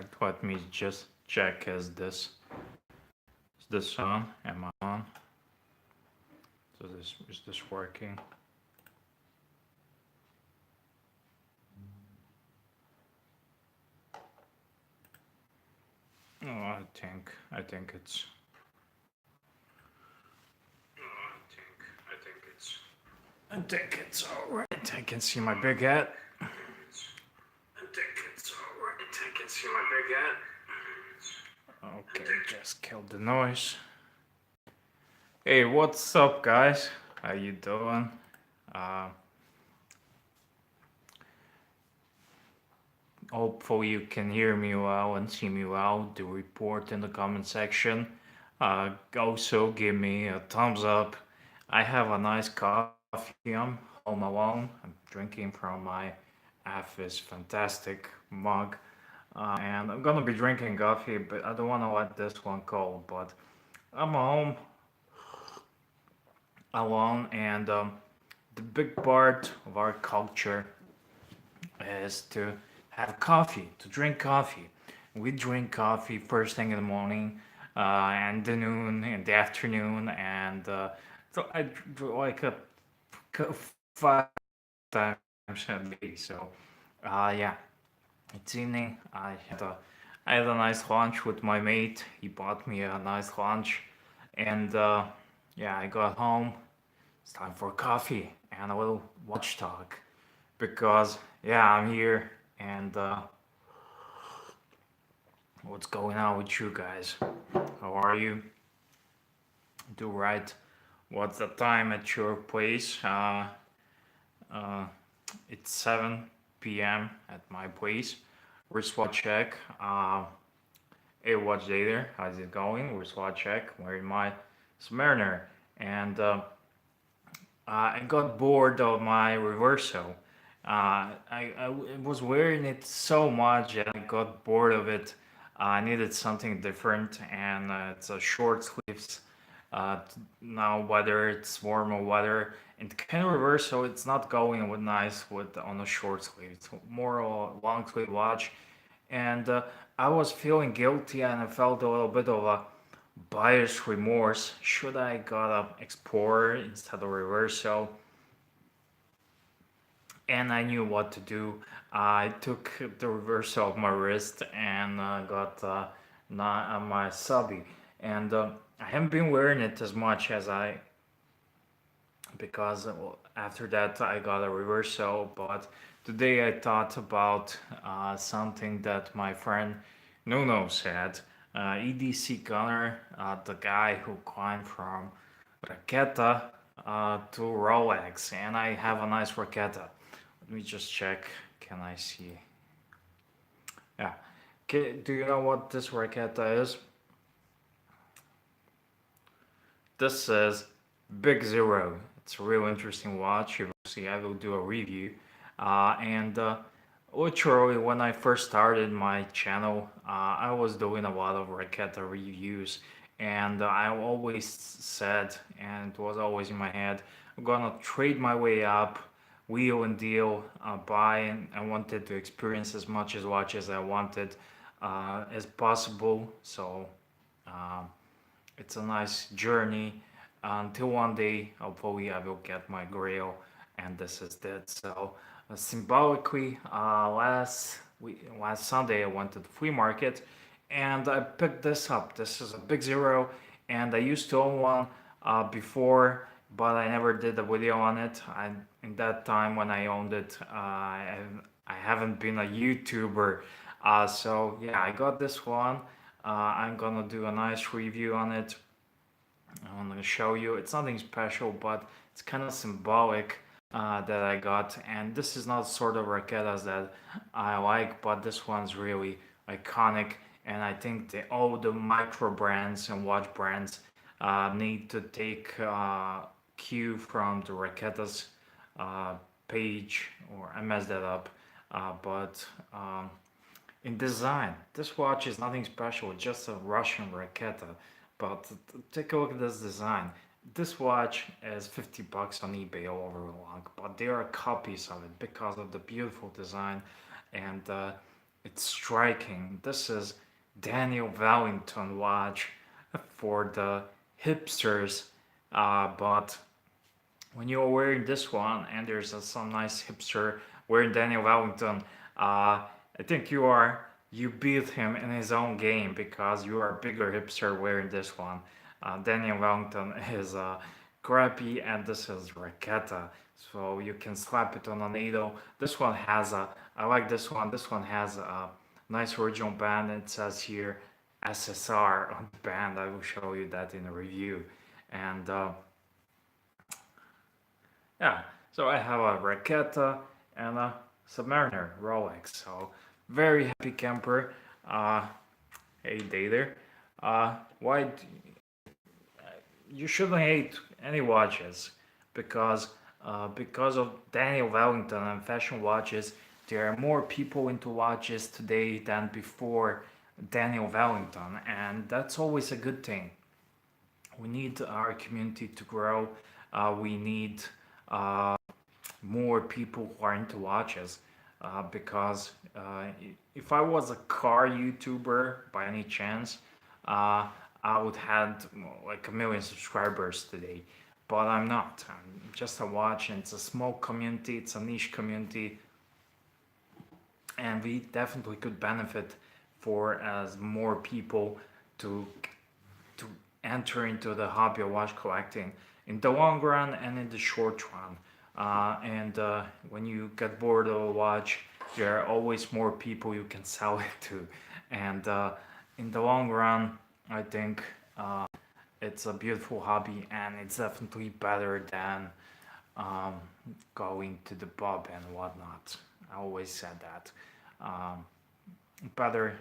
Alright, let me just check is this on? Am I on? So this is this working? Oh, I think it's I think it's alright. I can see my big head. I think it's alright. I can see my big head. Okay, just killed the noise. Hey, what's up, guys? How you doing? Uh, Hopefully you can hear me well and see me well. Do report in the comment section. Also give me a thumbs up. I have a nice coffee. I'm home alone. I'm drinking from my F's fantastic mug. And I'm gonna be drinking coffee, but I don't wanna let this one cold. But I'm home alone, and the big part of our culture is to have coffee, to drink coffee. We drink coffee first thing in the morning, and the noon, in the afternoon, and so I like five times a day. So, yeah, it's evening. I had a nice lunch with my mate. He bought me a nice lunch, and yeah, I got home. It's time for coffee and a little watch talk because yeah, I'm here and what's going on with you guys? How are you? Do right. What's the time at your place? Uh, it's 7 p.m. at my place. Wristwatch check. Hey, what's there? How's it going? Wristwatch check. Wearing my Submariner. And I got bored of my reverso. I was wearing it so much that I got bored of it. I needed something different, and it's a short sleeves. Now, whether it's warm or weather, it can reverse, so it's not going with nice with on a short sleeve. It's more a long sleeve watch, and I was feeling guilty, and I felt a little bit of a buyer's remorse. Should I got a Explorer instead of Reverso? And I knew what to do. I took the Reverso of my wrist and got my subby. And I haven't been wearing it as much as I because after that I got a Reverso. But today I thought about something that my friend Nuno said. Edcgunner, the guy who climbed from Raketa to Rolex, and I have a nice Raketa. Let me just check. Can I see? Yeah. Do you know what this Raketa is? This is Big Zero. It's a real interesting watch. You will see. I will do a review. And literally, when I first started my channel, I was doing a lot of Raketa reviews, and I always said, and it was always in my head, I'm gonna trade my way up, wheel and deal, buy, and I wanted to experience as much as watch as I wanted as possible. So uh, it's a nice journey until one day, hopefully, I will get my grail, and this is it. So symbolically, last Sunday I went to the flea market, and I picked this up. This is a Big Zero, and I used to own one before, but I never did a video on it. In that time when I owned it, I haven't been a YouTuber, so yeah, I got this one. I'm gonna do a nice review on it. I'm gonna show you. It's nothing special, but it's kind of symbolic that I got. And this is not sort of raquetas that I like, but this one's really iconic. And I think all the micro brands and watch brands need to take cue from the raquetas page, or I messed that up. But in design, this watch is nothing special, it's just a Russian Raketa. But take a look at this design. This watch is 50 bucks on eBay all over long, but there are copies of it because of the beautiful design, and it's striking. This is Daniel Wellington watch for the hipsters, but when you're wearing this one and there's some nice hipster wearing Daniel Wellington, I think you beat him in his own game because you are a bigger hipster wearing this one. Daniel Wellington is crappy and this is Raketa, so you can slap it on a needle. This one has a, I like this one. This one has a nice original band. It says here SSR on the band. I will show you that in a review. And yeah, so I have a Raketa and a Submariner Rolex. So very happy camper. Uh, hey Dater. Why you shouldn't hate any watches because of Daniel Wellington and fashion watches. There are more people into watches today than before Daniel Wellington, and that's always a good thing. We need our community to grow. We need uh, more people who are into watches because if I was a car YouTuber by any chance, uh, I would have like a million subscribers today. But I'm not. I'm just a watch, and it's a small community. It's a niche community, and we definitely could benefit for as more people to to enter into the hobby of watch collecting in the long run and in the short run. And when you get bored of a watch, there are always more people you can sell it to. And in the long run, I think it's a beautiful hobby and it's definitely better than um, going to the pub and whatnot. I always said that. Um, better,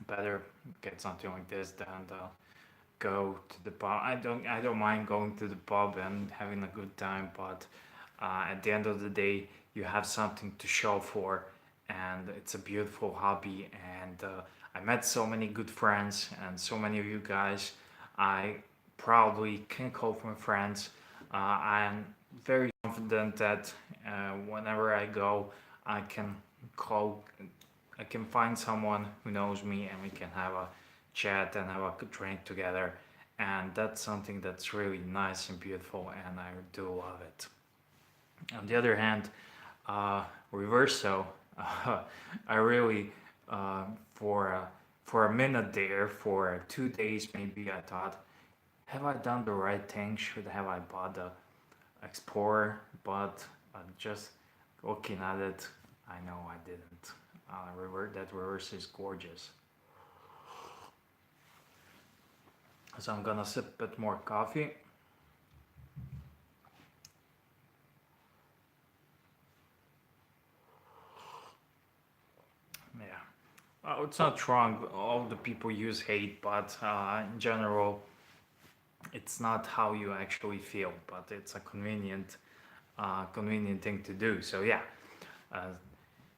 better get something like this than go to the pub. I don't mind going to the pub and having a good time, but at the end of the day, you have something to show for, and it's a beautiful hobby. And I met so many good friends, and so many of you guys, I proudly can call my friends. I'm very confident that whenever I go, I can call, I can find someone who knows me, and we can have a chat and have a good drink together. And that's something that's really nice and beautiful, and I do love it. On the other hand, reverse so, I really for for a minute there, for 2 days maybe, I thought, have I done the right thing? Should have I bought the Explorer? But just looking at it, I know I didn't. That reverse is gorgeous. So I'm gonna sip a bit more coffee. Yeah. It's not wrong. All the people use hate, but in general, it's not how you actually feel. But it's a convenient thing to do. So yeah, uh,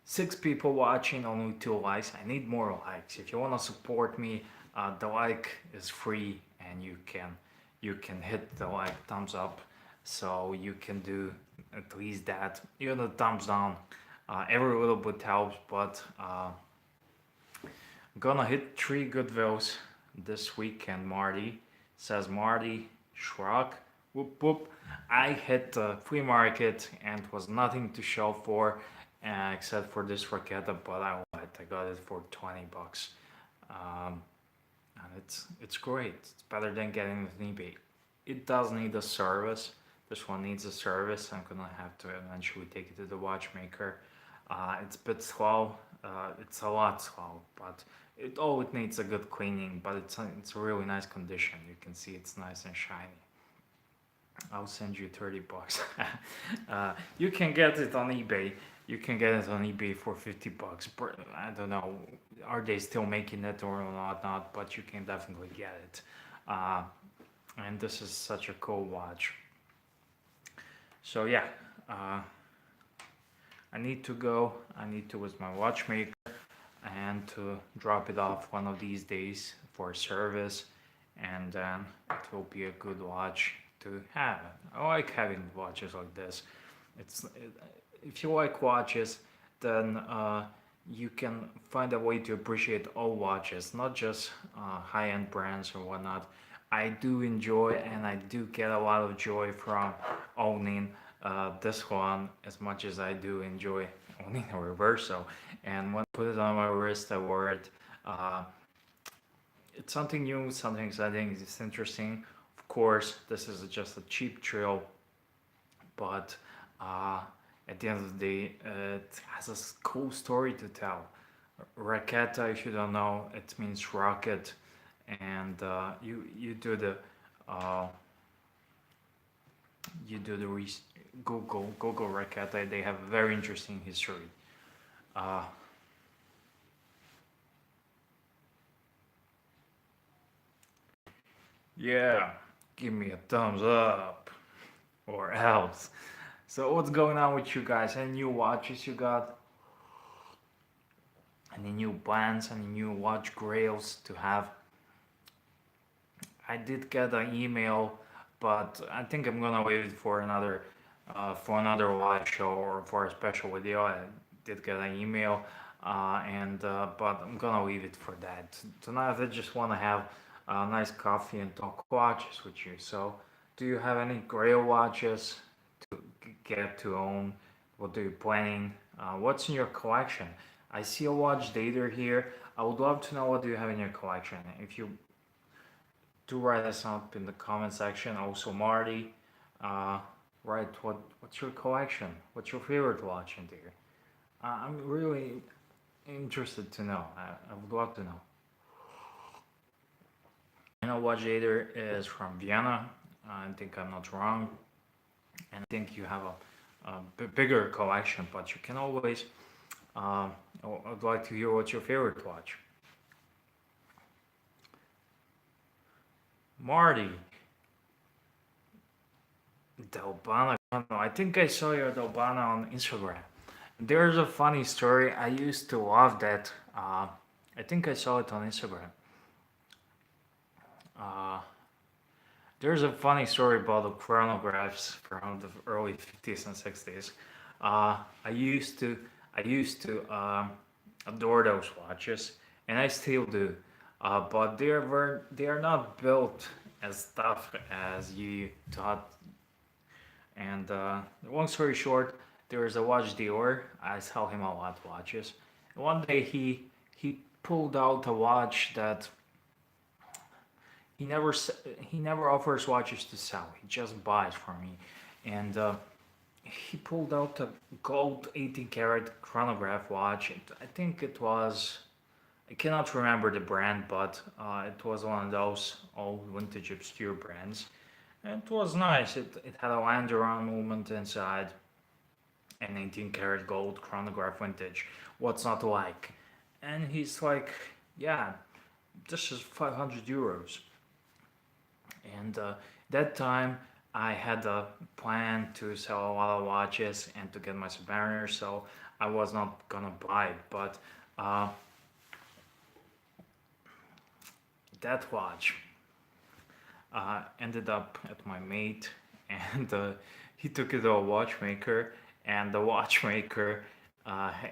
6 people watching, only 2 likes. I need more likes. If you want to support me, the like is free, and you can hit the like thumbs up. So you can do at least that. Even the thumbs down. Every little bit helps, but gonna hit 3 Goodwills this weekend, Marty. Says Marty, shrug, whoop whoop. I hit the flea market and it was nothing to show for except for this Raketa, but I got it for 20 bucks. Um, and it's great. It's better than getting it on eBay. It does need a service. This one needs a service. I'm gonna have to eventually take it to the watchmaker. It's a bit slow. It's a lot slow, but it needs a good cleaning. But it's a really nice condition. You can see it's nice and shiny. I'll send you 30 bucks. You can get it on eBay. You can get it on eBay for 50 bucks. I don't know, are they still making it or not? But you can definitely get it. And this is such a cool watch. So yeah, I need to go. I need to with my watchmaker and to drop it off one of these days for service, and then it will be a good watch to have. I like having watches like this. If you like watches, then you can find a way to appreciate all watches, not just high-end brands or whatnot. I do enjoy and I do get a lot of joy from owning this one as much as I do enjoy owning a reverso. And when I put it on my wrist, I wore it. Uh, it's something new, something exciting. It's interesting. Of course, this is just a cheap trail, but uh, at the end of the day, it has a cool story to tell. Raketa, if you don't know, it means rocket, and uh, you do the Google Raketa. They have a very interesting history. Uh, yeah, give me a thumbs up or else. So what's going on with you guys? Any new watches you got? Any new plans? Any new watch grails to have? I did get an email, but I think I'm gonna wait for another live show or for a special video. I did get an email, and but I'm gonna leave it for that. Tonight I just want to have a nice coffee and talk watches with you. So, do you have any Grail watches to get to own? What are you planning? What's in your collection? I see a watch data here. I would love to know what do you have in your collection. If you do write us up in the comment section. Also, Marty, uh, write what's your collection? What's your favorite watch in there? I'm really interested to know. I would love to know. I know Watch Dater is from Vienna. I think I'm not wrong, and I think you have a bigger collection. But you can always. I'd like to hear what's your favorite watch. Marty, Delbana. I think I saw your Delbana on Instagram. There's a funny story. I used to love that. I think I saw it on Instagram. Uh, there's a funny story about the chronographs from the early 50s and 60s. Uh, I used to, I used to adore those watches, and I still do. But they are not built as tough as you thought. And long story short, there is a watch dealer. I sell him a lot of watches. One day he pulled out a watch that he never offers watches to sell. He just buys from me, and he pulled out a gold 18 karat chronograph watch. I think it was. I cannot remember the brand, but it was one of those old vintage obscure brands. And it was nice. It had a land around movement inside, an 18 karat gold chronograph vintage. What's not to like? And he's like, yeah, this is 500 euros. And that time I had a plan to sell a lot of watches and to get my Submariner, so I was not gonna buy it. But uh, that watch ended up at my mate, and he took it to a watchmaker, and the watchmaker,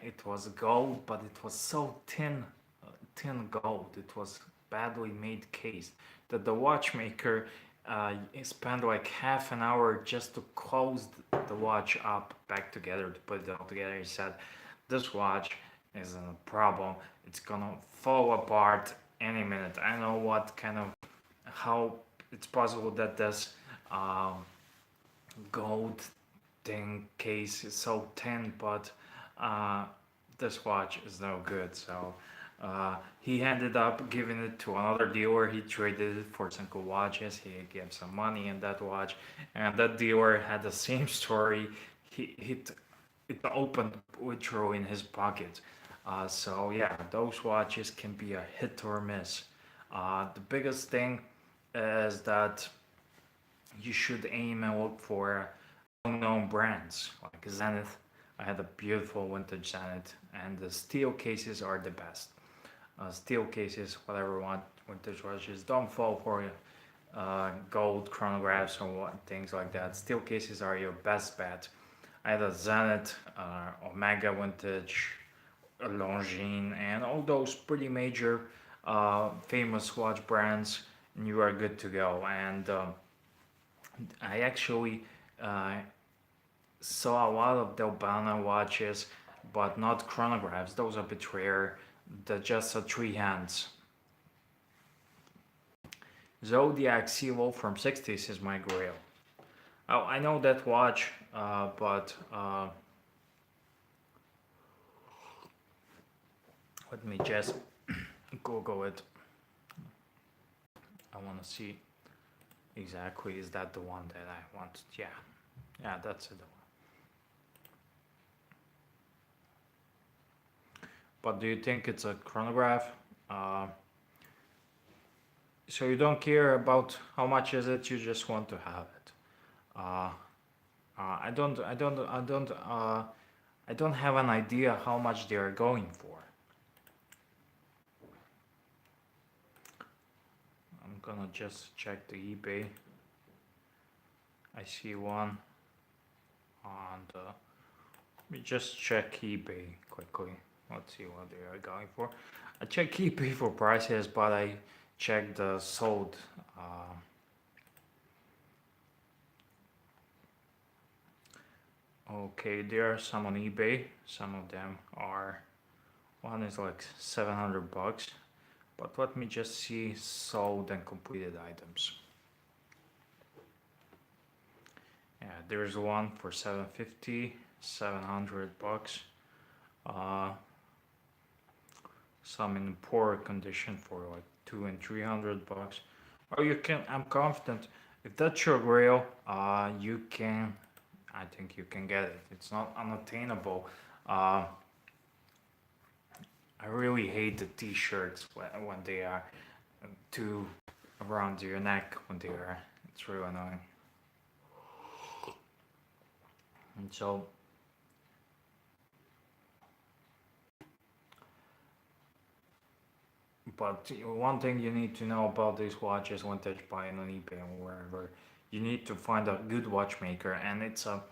it was gold, but it was so thin gold. It was badly made case that the watchmaker spent like half an hour just to close the watch up back together to put it all together. He said, "This watch isn't a problem. It's gonna fall apart any minute." I know what kind of how it's possible that this um, gold thing case is so thin, but uh, this watch is no good. So he ended up giving it to another dealer. He traded it for some cool watches. He gave some money in that watch, and that dealer had the same story. It opened literally in his pocket. So yeah, those watches can be a hit or miss. The biggest thing is that you should aim and look for unknown brands like Zenith. I had a beautiful vintage Zenith, and the steel cases are the best. Steel cases, whatever want vintage watches, don't fall for gold chronographs or things like that. Steel cases are your best bet. I had a Zenith, Omega vintage, Longines, and all those pretty major famous watch brands, and you are good to go. And I actually uh, saw a lot of Delbana watches, but not chronographs. Those are a bit rare. They're just three hands. Zodiac Zero from 60s is my grail. Oh, I know that watch, but let me just Google it. I want to see exactly, is that the one that I want? Yeah, yeah, that's it. But do you think it's a chronograph? Uh, so you don't care about how much is it, you just want to have it. Uh, I don't have an idea how much they are going for. I'm gonna just check the eBay. I see one on the. Let me just check eBay quickly. Let's see what they are going for. I check eBay for prices, but I check the sold. Okay, there are some on eBay. Some of them are. One is like 700 bucks. But let me just see sold and completed items. Yeah, there's one for 750, 700 bucks. Uh, some in poor condition for like 2 and 300 bucks. Or you can, I'm confident, if that's your grail, you can, I think you can get it. It's not unattainable. Uh, I really hate the t-shirts when they are too around your neck when they are, it's really annoying. And so, but one thing you need to know about these watches, vintage buying on eBay or wherever, you need to find a good watchmaker, and it's a.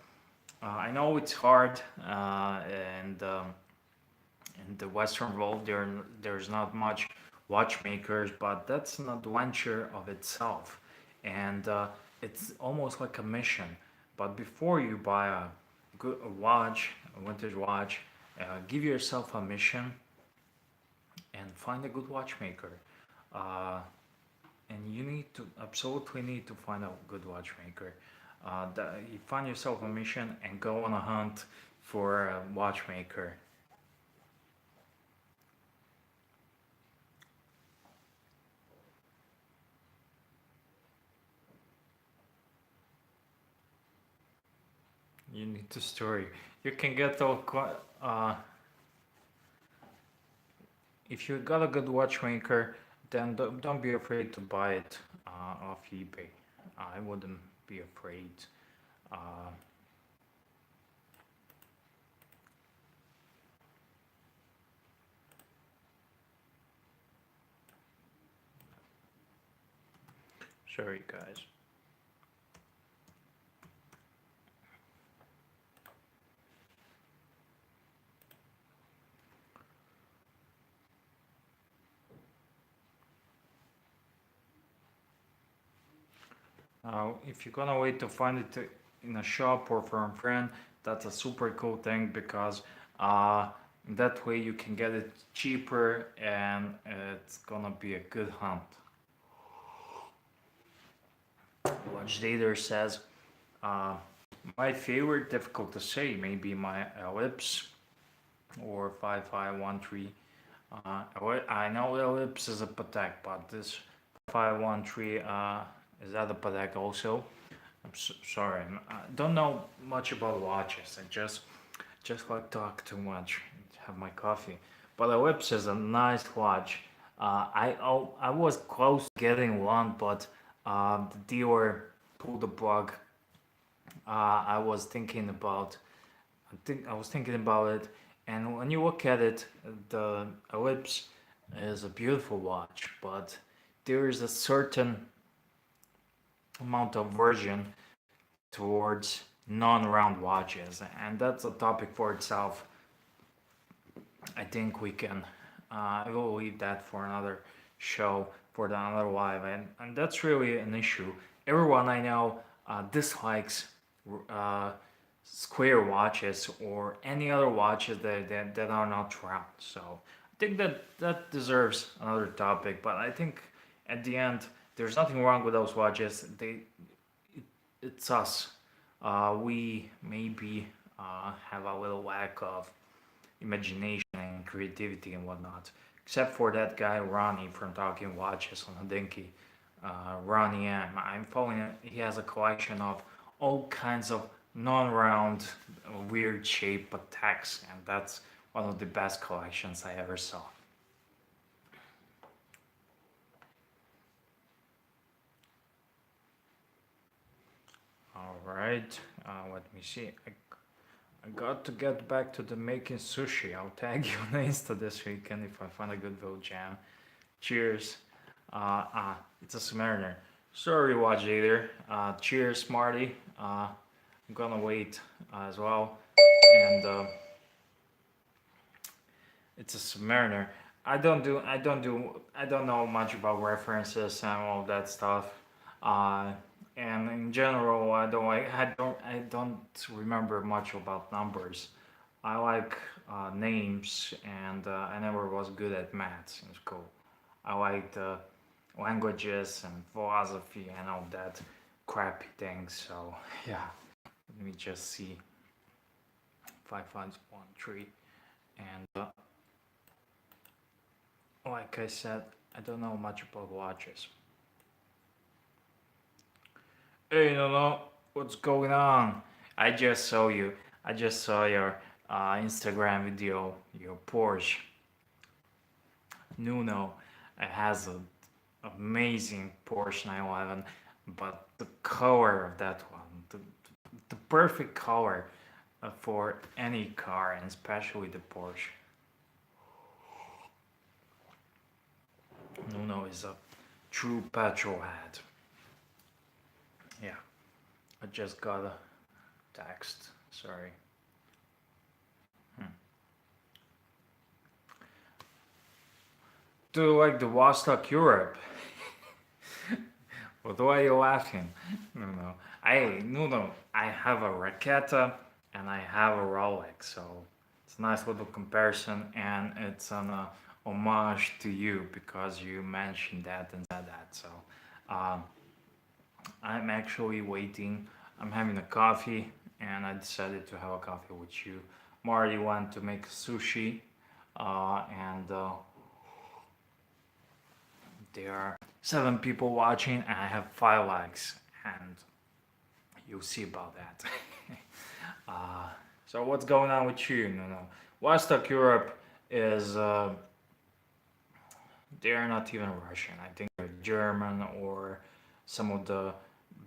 I know it's hard, and in the Western world there's not much watchmakers, but that's an adventure of itself, and it's almost like a mission. But before you buy a good watch, a vintage watch, give yourself a mission and find a good watchmaker. Uh, and you need to absolutely need to find a good watchmaker. You find yourself a mission and go on a hunt for a watchmaker. You need the story. You can get all. If you got a good watchmaker, then don't be afraid to buy it off eBay. I wouldn't be afraid. Uh, Sorry, guys. If you're gonna wait to find it in a shop or from a friend, that's a super cool thing because uh, that way you can get it cheaper and it's gonna be a good hunt. Watch Dater says, uh, my favorite, difficult to say, maybe my ellipse or 5513. I know ellipse is a Patek, but this 513 is that a Patek also? Sorry, I don't know much about watches. I just like talk too much, have my coffee. But ellipse is a nice watch. I was close to getting one, but the dealer pulled the plug. I was thinking about I was thinking about it, and when you look at it, the ellipse is a beautiful watch, but there is a certain amount of aversion towards non-round watches, and that's a topic for itself. I think we can. I will leave that for another show, for another live, and that's really an issue. Everyone I know dislikes uh, square watches or any other watches that are not round. So I think that deserves another topic. But I think at the end, there's nothing wrong with those watches. It's us. We maybe have a little lack of imagination and creativity and whatnot. Except for that guy Ronnie from Talking Watches on Hodinkee. Ronnie M. I'm following it. He has a collection of all kinds of non-round, weird shape attacks, and that's one of the best collections I ever saw. All right, let me see. I got to get back to the making sushi. I'll tag you on Insta this weekend if I find a good little jam. Cheers. It's a Submariner. Sorry, watch either. Cheers, Marty. I'm gonna wait as well. And it's a Submariner. I don't know much about references and all that stuff. Uh, and in general, I don't remember much about numbers. I like names, and I never was good at maths in school. I liked languages and philosophy and all that crappy things. So yeah, let me just see. 5513, and like I said, I don't know much about watches. Hey, no, no, what's going on? I just saw you. I just saw your Instagram video, your Porsche Nuno. It has an amazing Porsche 911, but the color of that one, the perfect color for any car, and especially the Porsche. Nuno is a true petrol head. Yeah, I just got a text. Sorry. Do you like the Vostok Europe? What why are you laughing? No, no. I have a Raketa and I have a Rolex, so it's a nice little comparison, and it's an homage to you because you mentioned that and said that. So um, I'm actually waiting. I'm having a coffee, and I decided to have a coffee with you. Marty wanted to make sushi, and there are 7 people watching, and I have 5 likes, and you'll see about that. uh, so what's going on with you? No. Vostok Europe is they're not even Russian. I think they're German or some of the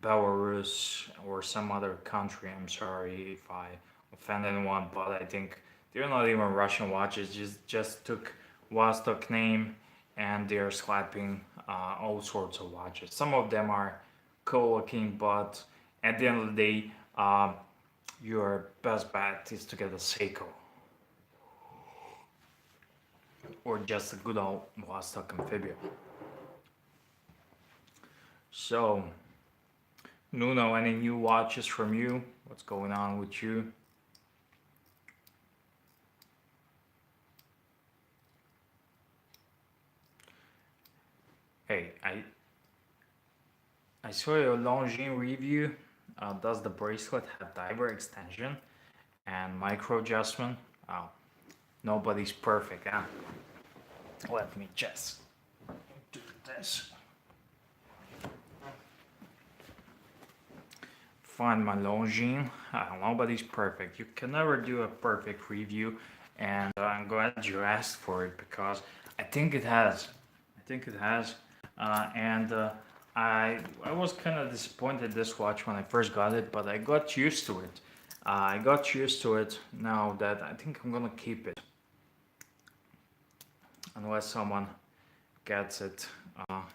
Belarus or some other country. I'm sorry if I offend anyone, but I think they're not even Russian watches. Just took Vostok name and they're slapping all sorts of watches. Some of them are cool looking, but at the end of the day, your best bet is to get a Seiko or just a good old Vostok Amphibia. So, Nuno, any new watches from you? What's going on with you? Hey, I saw your Longines review. Does the bracelet have diver extension and micro adjustment? Oh, nobody's perfect, huh? Let me just do this. Find my Longines. Nobody's perfect. You can never do a perfect review, and I'm glad you asked for it because I think it has. I think it has, and I was kind of disappointed this watch when I first got it, but I got used to it. I got used to it now that I think I'm gonna keep it, unless someone gets it off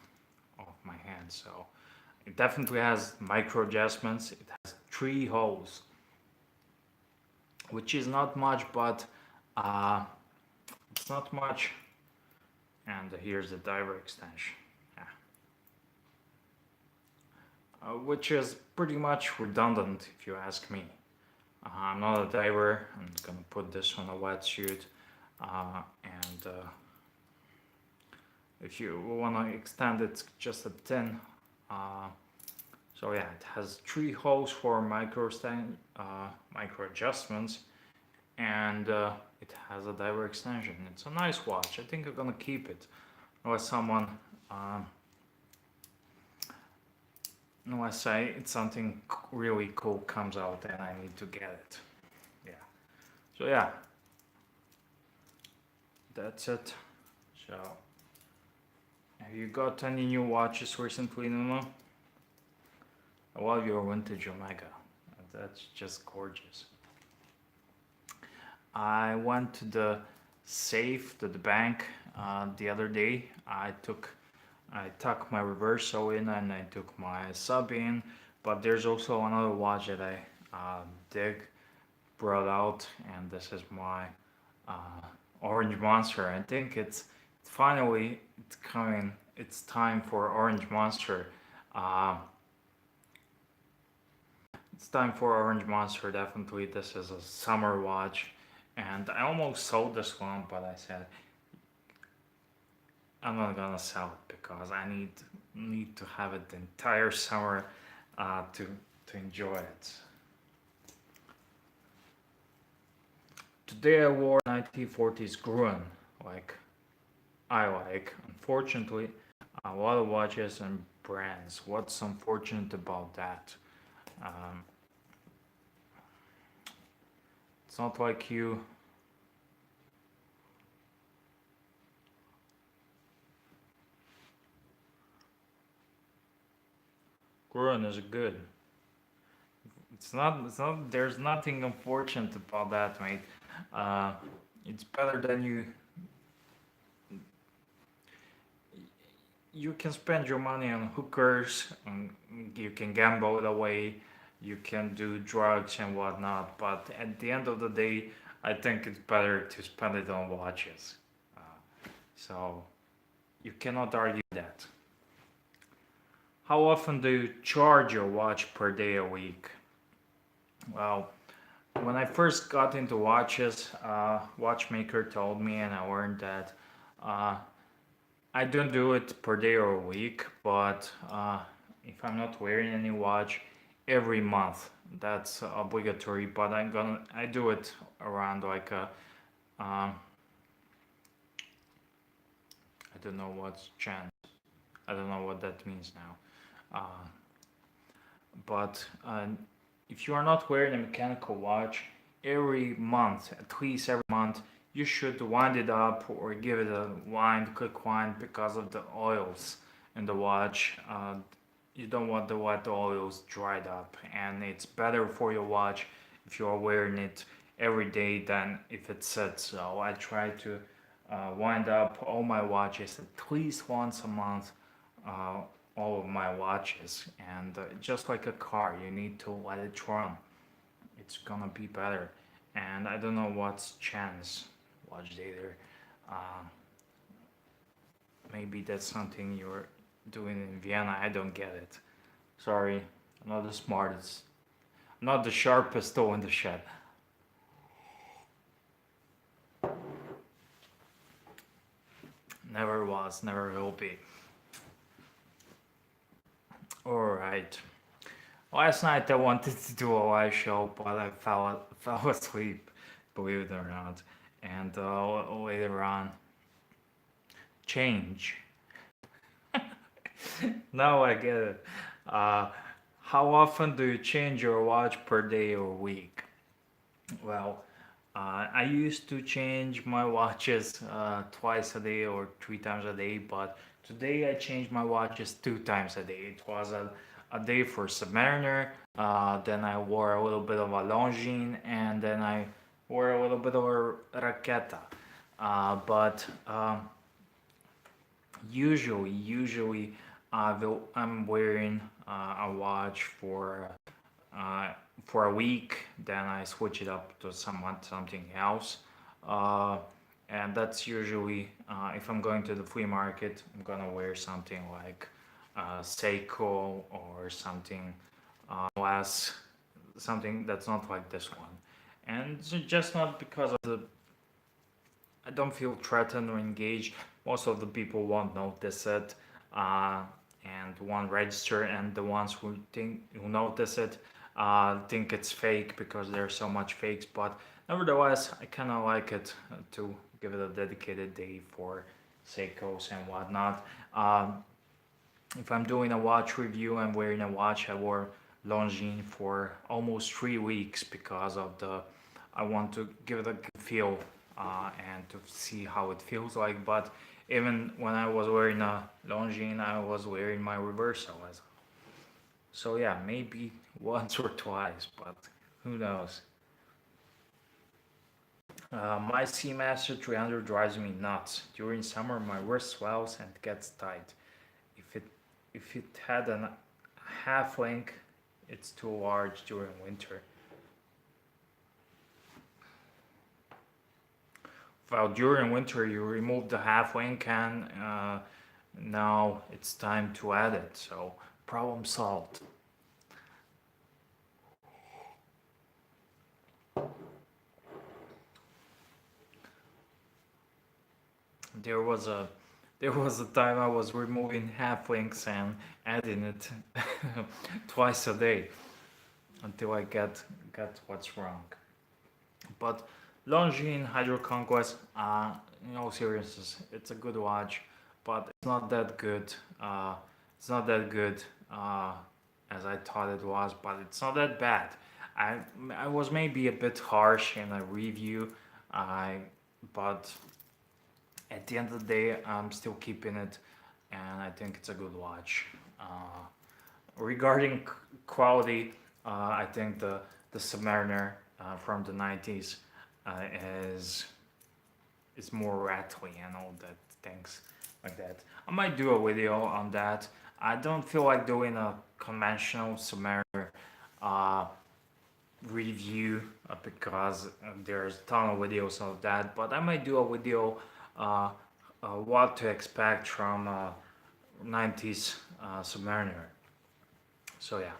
my hand. So it definitely has micro adjustments. It has 3 holes, which is not much, but It's not much. And here's the diver extension. Yeah. Which is pretty much redundant if you ask me. I'm not a diver. I'm gonna put this on a wetsuit. And if you want to extend it just a tin, uh, so yeah, it has 3 holes for micro adjustments, and it has a diver extension. It's a nice watch. I think I'm gonna keep it unless someone um, unless it's something really cool comes out and I need to get it. Yeah. So yeah, that's it. So have you got any new watches recently, Nuno? I love your vintage Omega. That's just gorgeous. I went to the safe, to the bank, the other day. I tucked my reverso in and I took my sub in, but there's also another watch that I dig brought out, and this is my uh, Orange Monster. I think it's finally it's coming. It's time for Orange Monster. Uh, it's time for Orange Monster. Definitely, this is a summer watch, and I almost sold this one, but I said I'm not gonna sell it because I need to have it the entire summer to enjoy it. Today I wore 1940s Gruen, like I like. Unfortunately, a lot of watches and brands. What's unfortunate about that? Um, it's not like you. Gruen is good. It's not. It's not. There's nothing unfortunate about that, mate. Uh, it's better than you. You can spend your money on hookers, and you can gamble it away, you can do drugs and whatnot, but at the end of the day, I think it's better to spend it on watches. Uh, so you cannot argue that. How often do you charge your watch per day a week? Well, when I first got into watches, watchmaker told me, and I learned that uh, I don't do it per day or a week, but if I'm not wearing any watch, every month. That's obligatory, but I do it around like a I don't know what's chance. I don't know what that means now. But if you are not wearing a mechanical watch, every month, at least every month, you should wind it up or give it a wind, quick wind, because of the oils in the watch. You don't want the wet oils dried up, and it's better for your watch if you are wearing it every day than if it sits. So I try to wind up all my watches at least once a month. Uh, all of my watches, and just like a car, you need to let it run. It's gonna be better. And I don't know what's chance watch data. uh, Maybe that's something you're doing in Vienna. I don't get it. Sorry, I'm not the smartest, not the sharpest tool in the shed. Never was, never will be. All right. Last night I wanted to do a live show, but I fell asleep, believe it or not. And later on, change. Now I get it. Uh, how often do you change your watch per day or week? Well, I used to change my watches twice a day or 3 times a day, but today I changed my watches 2 times a day. It was a day for Submariner, then I wore a little bit of a Longines, and then I wore a little bit of a Raketa. But usually I'm wearing a watch uh, for a week, then I switch it up to something else. Uh, and that's usually if I'm going to the flea market, I'm gonna wear something like Seiko or something less, something that's not like this one. And it's just not because of the, I don't feel threatened or engaged. Most of the people won't notice it, uh, and won't register, and the ones who notice it think it's fake because there's so much fakes. But nevertheless, I kind of like it to give it a dedicated day for Seikos and whatnot. If I'm doing a watch review, I'm wearing a watch. I wore Longines for almost 3 weeks because of the. I want to give it a good feel and to see how it feels like. But even when I was wearing a Longines, I was wearing my reversal as. So yeah, maybe once or twice, but who knows? My Seamaster 300 drives me nuts. During summer, my wrist swells and gets tight. If it if it had a half link, it's too large during winter. Well, during winter you remove the half link and now it's time to add it. So problem solved. There was a there was a time I was removing half links and adding it twice a day until I got what's wrong. But Longines Hydro Conquest, in all seriousness, it's a good watch, but it's not that good. It's not that good as I thought it was, but it's not that bad. I I was maybe a bit harsh in a review, I but at the end of the day, I'm still keeping it, and I think it's a good watch. Regarding quality, I think the Submariner from the 90s uh, is is more rattly and all that things like that. I might do a video on that. I don't feel like doing a conventional Submariner uh, review because there's a ton of videos of that, but I might do a video uh, what to expect from 90s Submariner. So yeah,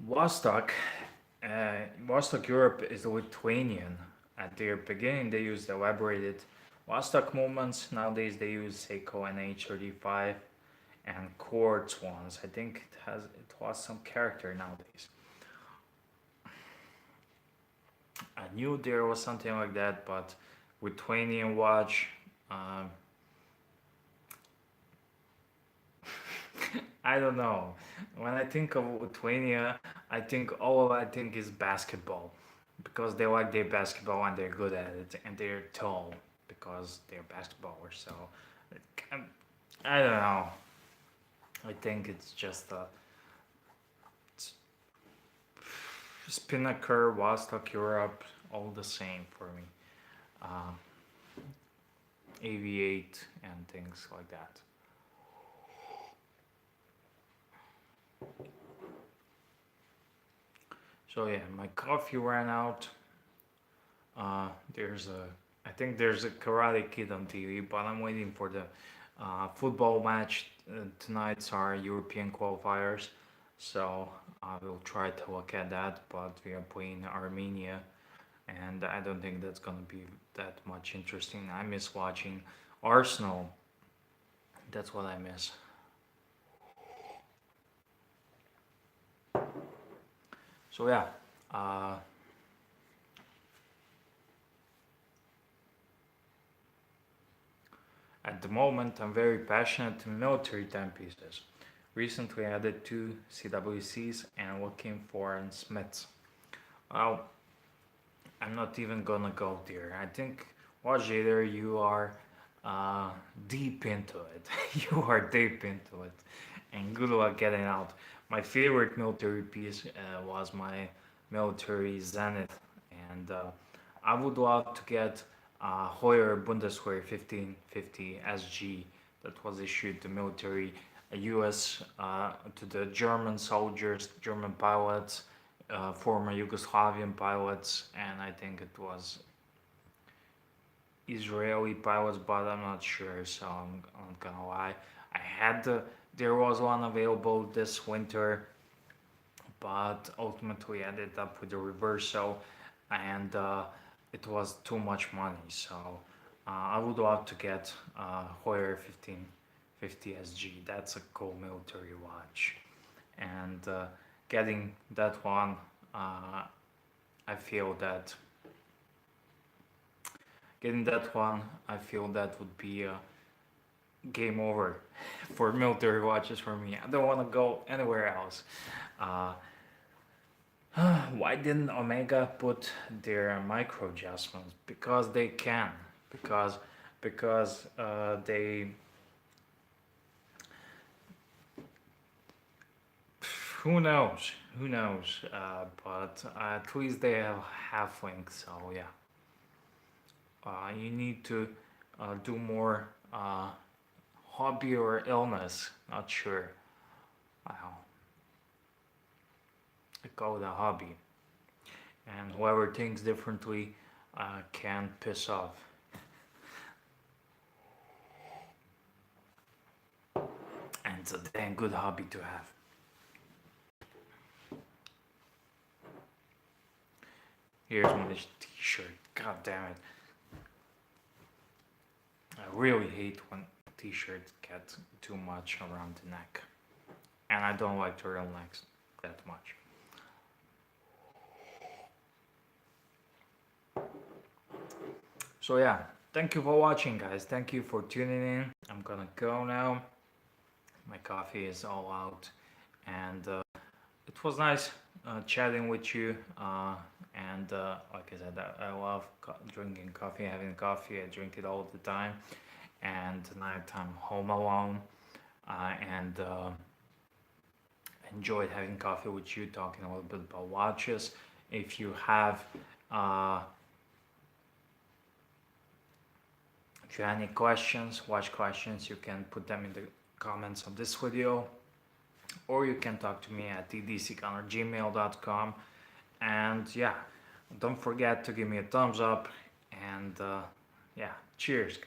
Vostok, Vostok Europe is Lithuanian. At their beginning, they used elaborated Vostok movements. Nowadays, they use Seiko and H35 and quartz ones. I think it was some character nowadays. I knew there was something like that, but Lithuanian watch. Um, I don't know. When I think of Lithuania, I think is basketball, because they like their basketball and they're good at it, and they're tall because they're basketballers. So um, I don't know. I think it's just a Spinnaker, Vostok Europe, all the same for me. Uh, AV8 and things like that. So yeah, my coffee ran out. There's a, I think there's a Karate Kid on TV, but I'm waiting for the football match. Tonight's our European qualifiers, so I will try to look at that. But we are playing Armenia, and I don't think that's gonna be that much interesting. I miss watching Arsenal. That's what I miss. So yeah, uh, at the moment I'm very passionate in military timepieces. Recently I added two CWCs and looking for an Smiths. Well, I'm not even gonna go there. I think watch later you are uh, deep into it. You are deep into it, and good luck getting out. My favorite military piece was my military Zenith, and I would love to get Hoyer Bundeswehr 1550 SG that was issued to military U.S. To the German soldiers, German pilots, former Yugoslavian pilots, and I think it was Israeli pilots, but I'm not sure, so I'm not gonna lie. There was one available this winter, but ultimately I ended up with a reverso, and it was too much money. So I would love to get Hoyer 1550 SG. That's a cool military watch, and getting that one, I feel that I feel that would be a game over for military watches for me. I don't want to go anywhere else. Uh, Why didn't Omega put their micro adjustments? Because they can. Because they, who knows, but at least they have half link, so yeah. You need to do more hobby or illness, not sure. I call it a hobby, and whoever thinks differently can piss off. And it's a damn good hobby to have. Here's my t-shirt. God damn it. I really hate when t-shirts get too much around the neck. And I don't like turtlenecks that much. So yeah, thank you for watching, guys. Thank you for tuning in. I'm gonna go now. My coffee is all out, and it was nice chatting with you. And like I said, I love drinking coffee, having coffee. I drink it all the time. And tonight I'm home alone, and enjoyed having coffee with you, talking a little bit about watches. If you have any questions, watch questions, you can put them in the comments of this video, or you can talk to me at edcgunner@gmail.com. And yeah, don't forget to give me a thumbs up, and yeah, cheers.